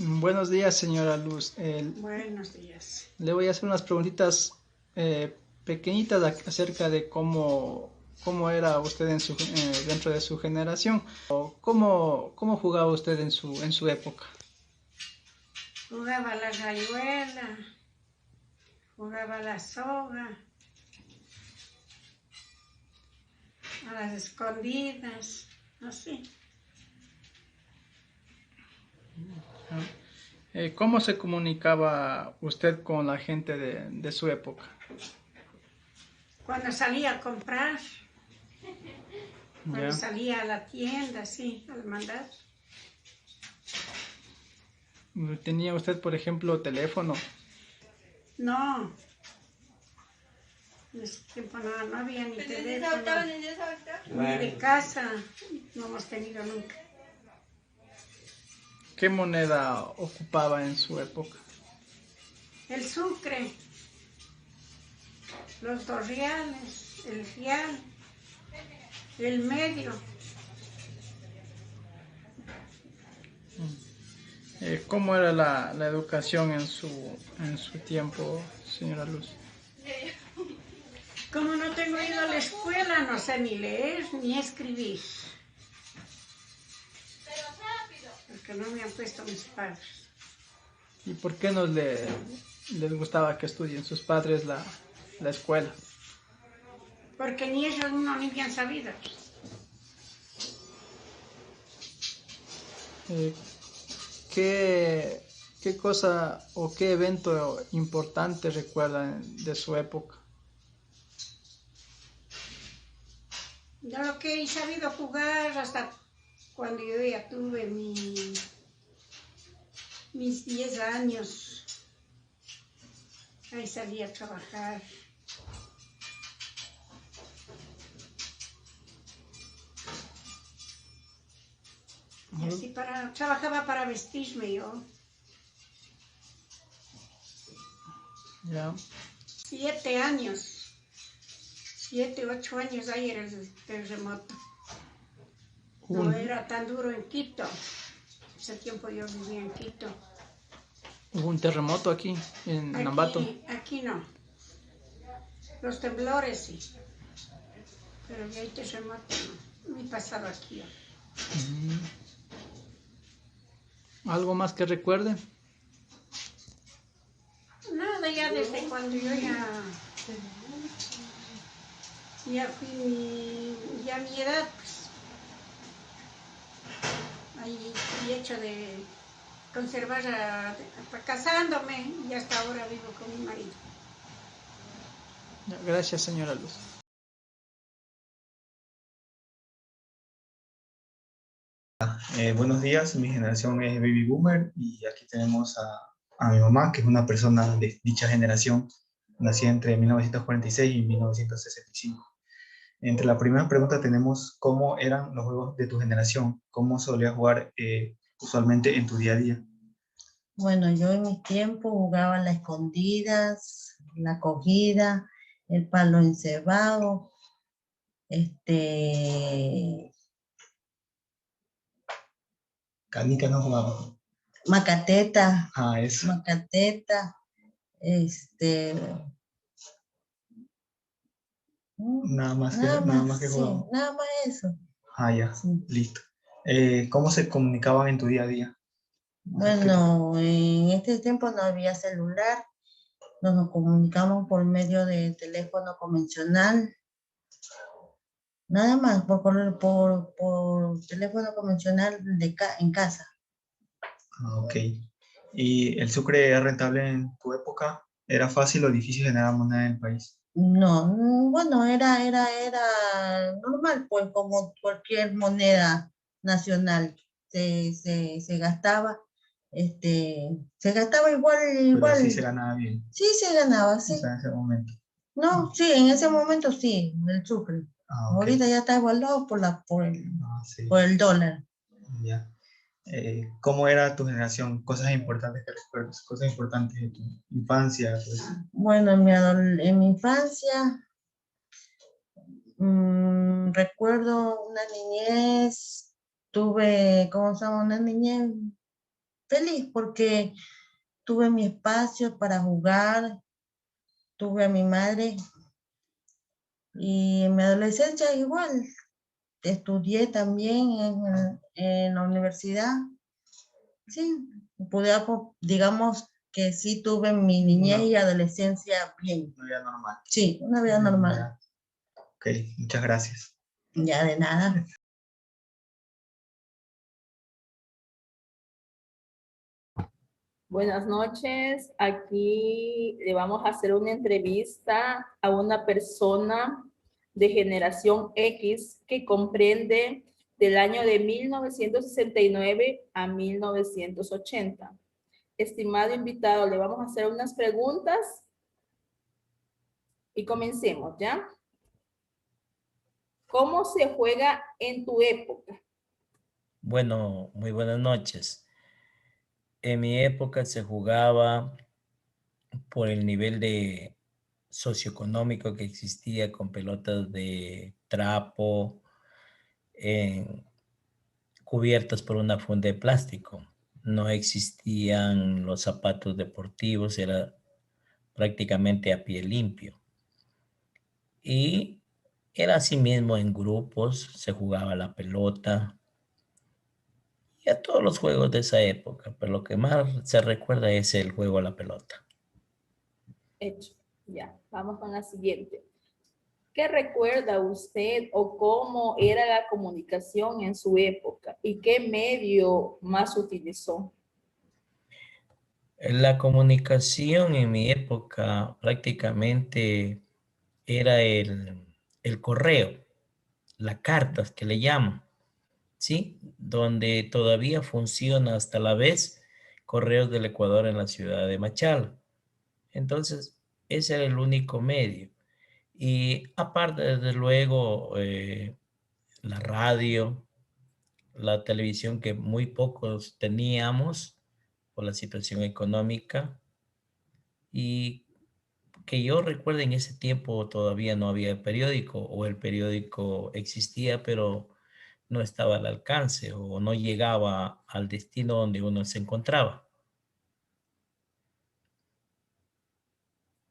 Buenos días, señora Luz. Buenos días. Le voy a hacer unas preguntitas pequeñitas acerca de cómo era usted dentro de su generación. O cómo jugaba usted en su época. Jugaba a la rayuela, jugaba a la soga, a las escondidas, así. ¿Cómo se comunicaba usted con la gente de su época? Cuando salía a comprar, cuando ¿Ya? salía a la tienda, así, al mandar. ¿Tenía usted, por ejemplo, teléfono? No, en ese tiempo no había ni teléfono, ni de casa, no hemos tenido nunca. ¿Qué moneda ocupaba en su época? El sucre, los 2 reales, el real, el medio. ¿Cómo era la educación en su tiempo, señora Luz? Como no tengo ido a la escuela, no sé ni leer ni escribir. Porque no me han puesto mis padres. ¿Y por qué no les gustaba que estudien sus padres la escuela? Porque ni ellos no ni bien sabido. Eh, ¿qué, qué cosa o qué evento importante recuerdan de su época? Yo lo que he sabido jugar hasta cuando yo ya tuve mis 10 años. Ahí salí a trabajar. Y así trabajaba para vestirme yo. ¿Ya? 7 años. 7, 8 años ahí era el terremoto. Hubo No un, era tan duro en Quito. Ese tiempo yo vivía en Quito. hubo un terremoto aquí en Ambato. Aquí no. Los temblores sí. Pero ya hay terremoto no. Ni pasado aquí. Mm. ¿Algo más que recuerde? Nada, ya desde cuando yo ya fui ya a mi edad, pues, ahí fui hecho de conservar casándome y hasta ahora vivo con mi marido. Gracias, señora Luz. Buenos días, mi generación es Baby Boomer y aquí tenemos a mi mamá, que es una persona de dicha generación, nacida entre 1946 y 1965. Entre la primera pregunta tenemos cómo eran los juegos de tu generación, cómo solías jugar usualmente en tu día a día. Bueno, yo en mi tiempo jugaba las escondidas, la cogida, el palo encebado, este, Canicas no jugaba. macateta, Eso. macateta, este, Nada más que sí, jugaba. nada más eso. Ya, Sí. listo. ¿Cómo se comunicaban en tu día a día? Bueno, en este tiempo no había celular, nos comunicamos por medio de teléfono convencional, nada más, por teléfono convencional en casa. Ok. ¿Y el sucre era rentable en tu época? ¿Era fácil o difícil generar moneda en el país? No, bueno, era normal, pues como cualquier moneda nacional se gastaba, se gastaba igual, Pero sí igual, se ganaba bien, sí se ganaba, o sí. sea, en ese momento. No, sí, en ese momento sí, el sucre. Ok. Ahorita ya está evaluado Sí, por el dólar. ya. ¿Cómo era tu generación? Cosas importantes que recuerdas, cosas importantes de tu infancia, pues. Bueno, en mi infancia recuerdo una niñez, tuve, ¿cómo se llama? Una niñez feliz porque tuve mi espacio para jugar, tuve a mi madre y en mi adolescencia igual. Estudié también en la universidad. Sí, digamos que sí tuve mi niñez y adolescencia bien. Una vida normal. Sí, una vida normal. Ok, muchas gracias. Ya de nada. Buenas noches. Aquí le vamos a hacer una entrevista a una persona de generación X que comprende del año de 1969 a 1980. Estimado invitado, le vamos a hacer unas preguntas y comencemos, ¿ya? ¿Cómo se juega en tu época? Bueno, muy buenas noches. En mi época se jugaba por el nivel de socioeconómico que existía con pelotas de trapo cubiertas por una funda de plástico. No existían los zapatos deportivos, era prácticamente a pie limpio. Y era así mismo en grupos, se jugaba la pelota y a todos los juegos de esa época, pero lo que más se recuerda es el juego a la pelota. Hecho. Ya, vamos con la siguiente. ¿Qué recuerda usted o cómo era la comunicación en su época y qué medio más utilizó? La comunicación en mi época prácticamente era el correo, la cartas que le llaman, ¿sí? Donde todavía funciona hasta la vez Correos del Ecuador en la ciudad de Machala. Entonces, ese era el único medio. Y aparte, desde luego, la radio, la televisión que muy pocos teníamos por la situación económica y que yo recuerdo en ese tiempo todavía no había periódico o el periódico existía pero no estaba al alcance o no llegaba al destino donde uno se encontraba.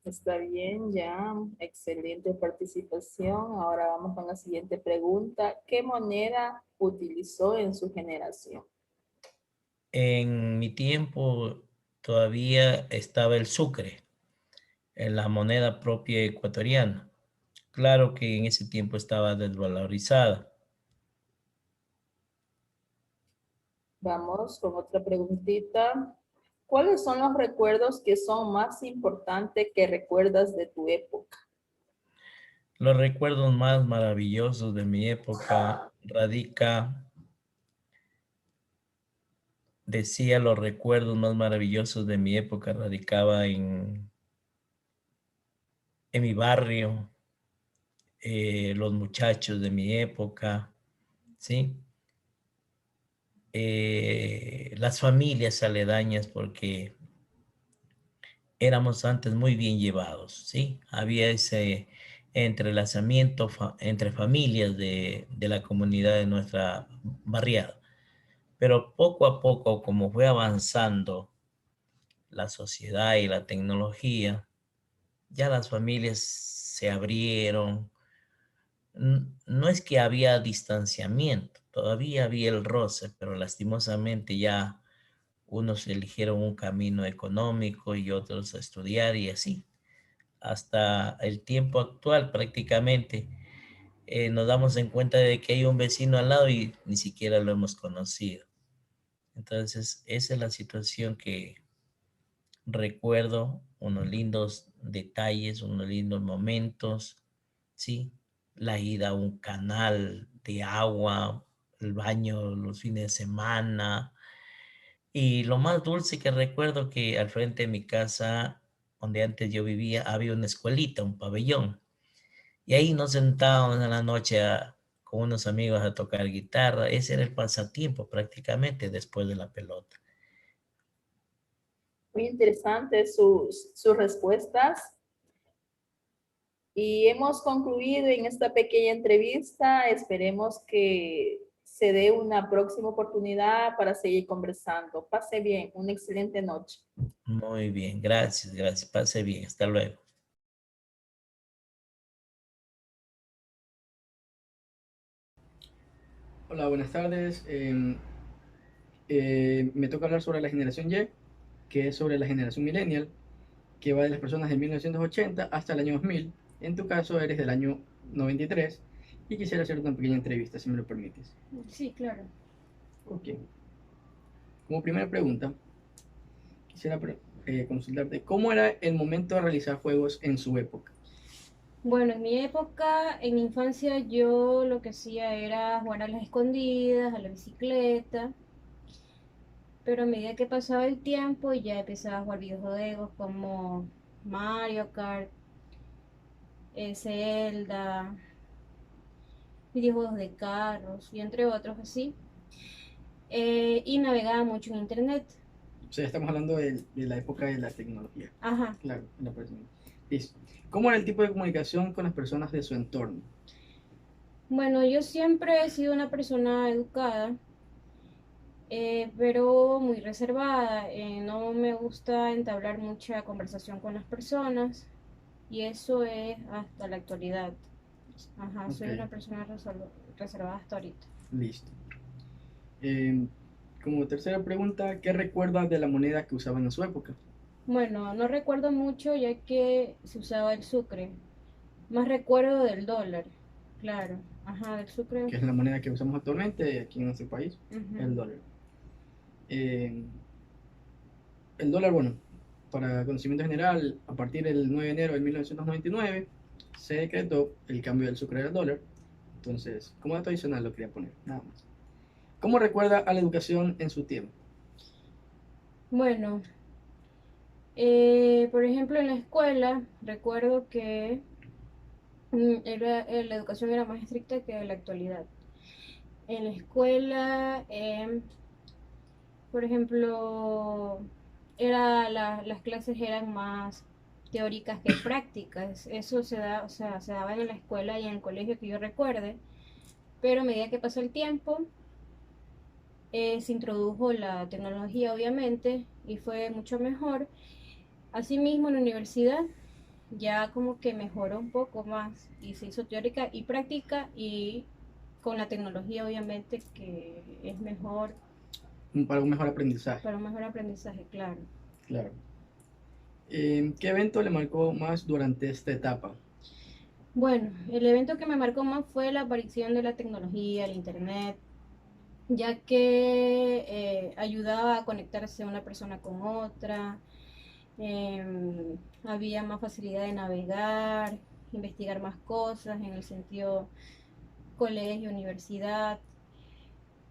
Está bien, ya. Excelente participación. Ahora vamos con la siguiente pregunta. ¿Qué moneda utilizó en su generación? En mi tiempo todavía estaba el sucre, en la moneda propia ecuatoriana. Claro que en ese tiempo estaba desvalorizada. Vamos con otra preguntita. ¿Cuáles son los recuerdos que son más importantes que recuerdas de tu época? Los recuerdos más maravillosos de mi época decía, los recuerdos más maravillosos de mi época radicaba en mi barrio, los muchachos de mi época, ¿sí? Las familias aledañas, porque éramos antes muy bien llevados, ¿sí? Había ese entrelazamiento entre familias de la comunidad de nuestra barriada. Pero poco a poco, como fue avanzando la sociedad y la tecnología, ya las familias se abrieron. No es que había distanciamiento, todavía había el roce, pero lastimosamente ya unos eligieron un camino económico y otros a estudiar y así. Hasta el tiempo actual prácticamente nos damos en cuenta de que hay un vecino al lado y ni siquiera lo hemos conocido. Entonces, esa es la situación que recuerdo, unos lindos detalles, unos lindos momentos, ¿sí? La ida a un canal de agua, el baño los fines de semana. Y lo más dulce que recuerdo que al frente de mi casa, donde antes yo vivía, había una escuelita, un pabellón. Y ahí nos sentábamos en la noche con unos amigos a tocar guitarra. Ese era el pasatiempo prácticamente después de la pelota. Muy interesantes sus respuestas. Y hemos concluido en esta pequeña entrevista. Esperemos que se dé una próxima oportunidad para seguir conversando. Pase bien, una excelente noche. Muy bien, gracias, gracias. Pase bien, hasta luego. Hola, buenas tardes. Me toca hablar sobre la generación Y, que es sobre la generación millennial, que va de las personas de 1980 hasta el año 2000. En tu caso eres del año 93 y quisiera hacer una pequeña entrevista, si me lo permites. Sí, claro. Ok. Como primera pregunta, quisiera consultarte, ¿cómo era el momento de realizar juegos en su época? Bueno, en mi época, en mi infancia, yo lo que hacía era jugar a las escondidas, a la bicicleta, pero a medida que pasaba el tiempo ya empezaba a jugar videojuegos como Mario Kart, Zelda, videojuegos de carros y entre otros así. Y navegaba mucho en internet. O sea, estamos hablando de la época de la tecnología. Ajá. Claro, en la persona. Listo. ¿Cómo era el tipo de comunicación con las personas de su entorno? Bueno, yo siempre he sido una persona educada, pero muy reservada. No me gusta entablar mucha conversación con las personas y eso es hasta la actualidad. Ajá, soy Ok. una persona reservada hasta ahorita. Listo. Como tercera pregunta, ¿qué recuerdas de la moneda que usaban en su época? Bueno, no recuerdo mucho ya que se usaba el sucre. Más recuerdo del dólar, claro. Ajá, del sucre. Que es la moneda que usamos actualmente aquí en nuestro país, Ujú. el dólar. El dólar, bueno, para conocimiento general, a partir del 9 de enero de 1999 se decretó el cambio del sucre al dólar. Entonces, como dato adicional lo quería poner, nada más. ¿Cómo recuerda a la educación en su tiempo? Bueno, por ejemplo, en la escuela recuerdo que la educación era más estricta que en la actualidad. En la escuela, por ejemplo, las clases eran más teóricas que prácticas. Eso se da, o sea, se daba en la escuela y en el colegio que yo recuerde, pero a medida que pasó el tiempo, se introdujo la tecnología, obviamente, y fue mucho mejor. Asimismo, en la universidad ya como que mejoró un poco más y se hizo teórica y práctica y con la tecnología, obviamente, que es mejor Para un mejor aprendizaje, para un mejor aprendizaje, claro. claro. ¿Qué evento le marcó más durante esta etapa? Bueno, el evento que me marcó más fue la aparición de la tecnología, el internet, ya que ayudaba a conectarse una persona con otra, había más facilidad de navegar, investigar más cosas en el sentido colegio, universidad,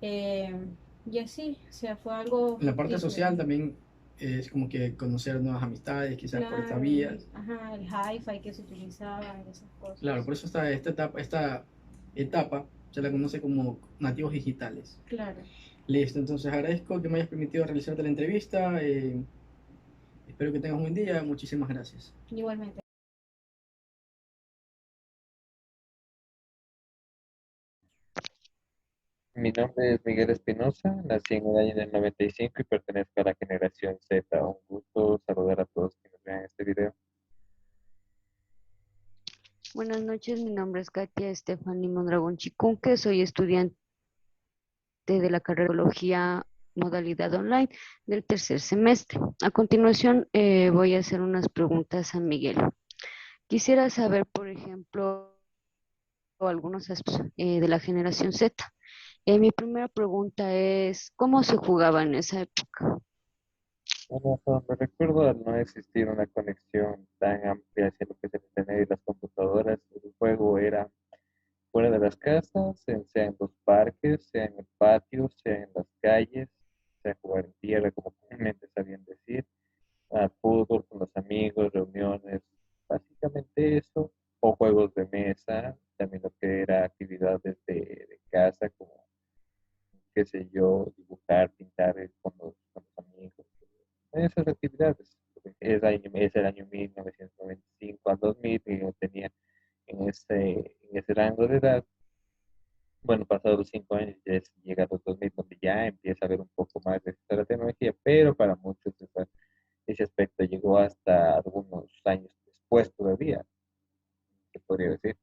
y así, o sea, fue algo En la parte fructífero. social también es como que conocer nuevas amistades, quizás por estas Claro, vías. ajá, el hi-fi que se utilizaba y esas cosas. Claro, por eso esta etapa se la conoce como nativos digitales. Claro, Listo, entonces agradezco que me hayas permitido realizarte la entrevista. Espero que tengas un buen día. Muchísimas gracias. igualmente. Mi nombre es Miguel Espinosa, nací en el año del 95 y pertenezco a la generación Z. Un gusto saludar a todos quienes vean este video. Buenas noches, mi nombre es Katia Estefany Mondragón Chicunque, soy estudiante de la carrera de Biología modalidad online del tercer semestre. A continuación voy a hacer unas preguntas a Miguel. Quisiera saber, por ejemplo, algunos aspectos de la generación Z. Mi primera pregunta es, ¿cómo se jugaba en esa época? Bueno, hasta donde recuerdo, al no existir una conexión tan amplia hacia lo que es el internet y las computadoras, el juego era fuera de las casas, sea en los parques, sea en el patio, sea en las calles, sea jugar en tierra, como comúnmente sabían decir, a fútbol con los amigos, reuniones, básicamente eso, o juegos de mesa, también lo que era actividades de casa, como, qué sé yo, dibujar, pintar con los amigos, esas actividades. Es el año 1995 al 2000 y yo tenía en ese rango de edad. Bueno, pasados los 5 años empieza a ver un poco más de la tecnología, pero para muchos ese aspecto llegó hasta algunos años después todavía, se podría decir.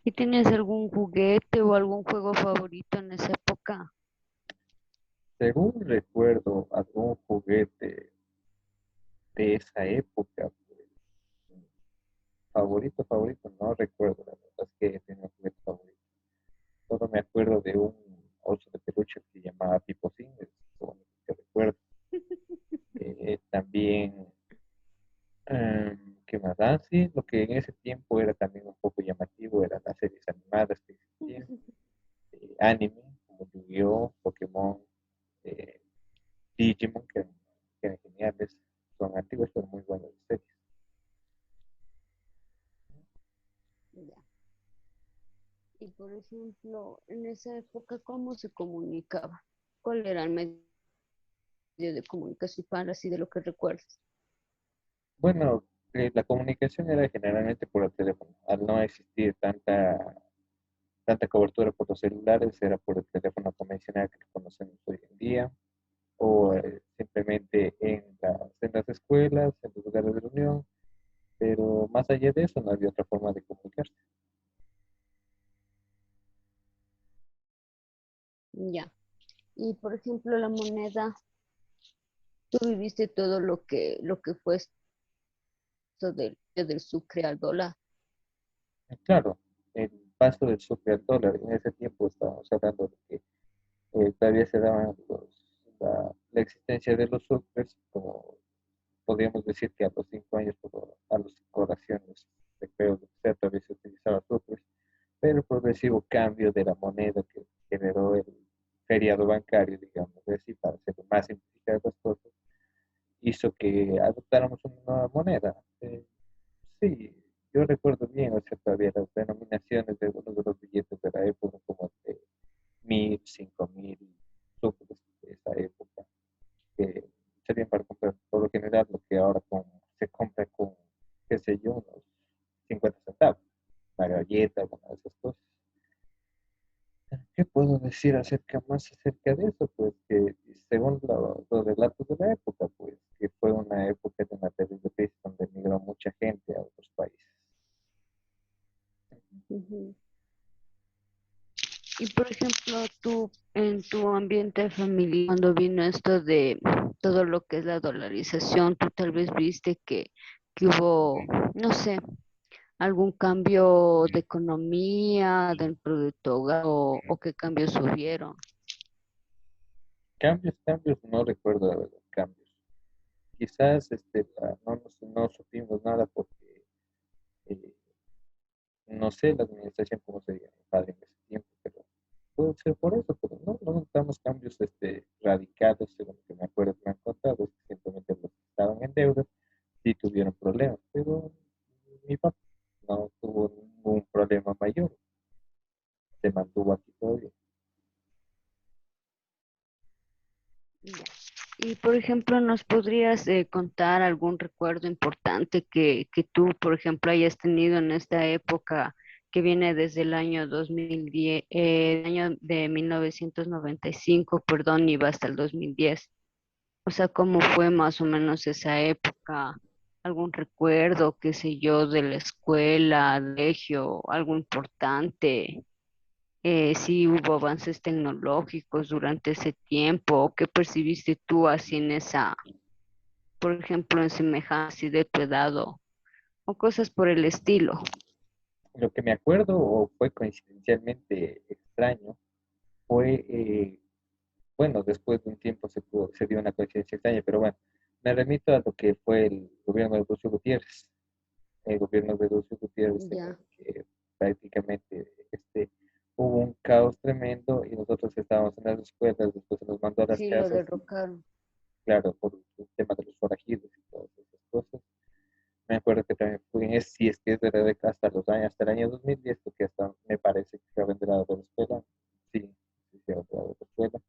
¿Y tienes algún juguete o algún juego favorito en esa época? Según recuerdo, algún juguete de esa época, pues, favorito, no recuerdo, la verdad es que tenía un juguete favorito. Solo me acuerdo de un oso de peluche que se llamaba Piposín, es lo único que recuerdo. También, ¿qué más? Ah, sí, lo que en ese tiempo era también un poco llamativo eran las series animadas que existían, anime, como Yu-Gi-Oh!, Pokémon, eh, Digimon, que eran geniales, son antiguos, pero muy buenas series. Ya. Y por ejemplo, en esa época, ¿cómo se comunicaba? ¿Cuál era el medio de comunicación para así de lo que recuerdas? Bueno, la comunicación era generalmente por el teléfono. Al no existir tanta cobertura por los celulares, era por el teléfono convencional que conocemos hoy en día, o simplemente en las escuelas, en los lugares de reunión, pero más allá de eso no había otra forma de comunicarse. Ya. Y por ejemplo, la moneda, tú viviste todo lo que fue esto del sucre al dólar. Claro, el paso del sucre al dólar, en ese tiempo estábamos hablando de que todavía se daban la existencia de los sucres, como podríamos decir que a los 5 años, a las 5 raciones de creo que sea, todavía se utilizaba sucres, pero el progresivo cambio de la moneda que generó el feriado bancario, digamos así, para hacer más simplificadas las cosas, hizo que adoptáramos una nueva moneda. Sí, yo recuerdo bien, o sea, todavía las denominaciones de algunos de los billetes de la época, como de 1000, 5000, sucres de esa época, que serían para comprar por lo general lo que ahora se compra con, qué sé yo, unos 50 centavos, una galleta, alguna de esas cosas. ¿Qué puedo decir más acerca de eso? Pues que según los relatos de la época, pues que fue una época de una terrible crisis donde emigró mucha gente a otros países. Ujú. Y por ejemplo, tú en tu ambiente familiar, cuando vino esto de todo lo que es la dolarización, tú tal vez viste que hubo, no sé, algún cambio de economía dentro de tu hogar o qué cambios hubieron. Cambios, no recuerdo de verdad, cambios. Quizás no supimos nada porque eh, no sé la administración cómo sería mi padre en ese tiempo, pero puede ser por eso, pero no notamos cambios radicales, según lo que me acuerdo que me han contado, es que simplemente los que estaban en deuda sí tuvieron problemas, pero mi papá no tuvo ningún problema mayor, se mantuvo aquí todavía. Ya. Y por ejemplo, ¿nos podrías contar algún recuerdo importante que tú, por ejemplo, hayas tenido en esta época que viene desde el año 2010, el año de 1995, perdón, y va hasta el 2010? O sea, ¿cómo fue más o menos esa época? ¿Algún recuerdo, qué sé yo, de la escuela, colegio, algo importante? Si hubo avances tecnológicos durante ese tiempo, o qué percibiste tú así en esa, por ejemplo, en semejanza así de tu edad o cosas por el estilo. Lo que me acuerdo, o fue coincidencialmente extraño, fue, bueno, después de un tiempo se dio una coincidencia extraña, pero bueno, me remito a lo que fue el gobierno de Lucio Gutiérrez. El gobierno de Lucio Gutiérrez, en el Ya, que prácticamente hubo un caos tremendo y nosotros estábamos en las escuelas, después se nos mandó a las sí, lo casas, derrocaron. claro, por el tema de los forajidos y todas esas cosas. Me acuerdo que también fui, si es que es verdad, hasta el año 2010, porque hasta me parece que se ha vendido de la escuela. Sí, sí, se ha vendido de la escuela.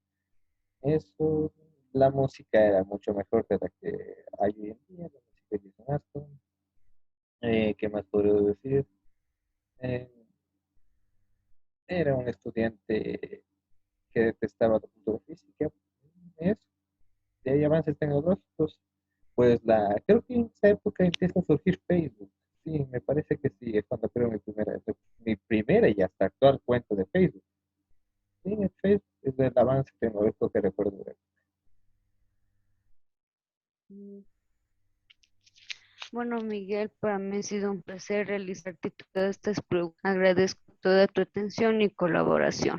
Eso, la música era mucho mejor de la que hay hoy en día, la música de Jason Aston. ¿Qué más podría decir? Eh, Era un estudiante que detestaba la cultura física. Eso. Y hay avances tecnológicos. Pues creo que en esa época empieza a surgir Facebook. Sí, me parece que sí, es cuando creo mi primera y hasta actual cuenta de Facebook. Sí, el Facebook es el avance tecnológico que recuerdo. Mm, Bueno, Miguel, para mí ha sido un placer realizarte todas estas preguntas. Agradezco toda tu atención y colaboración.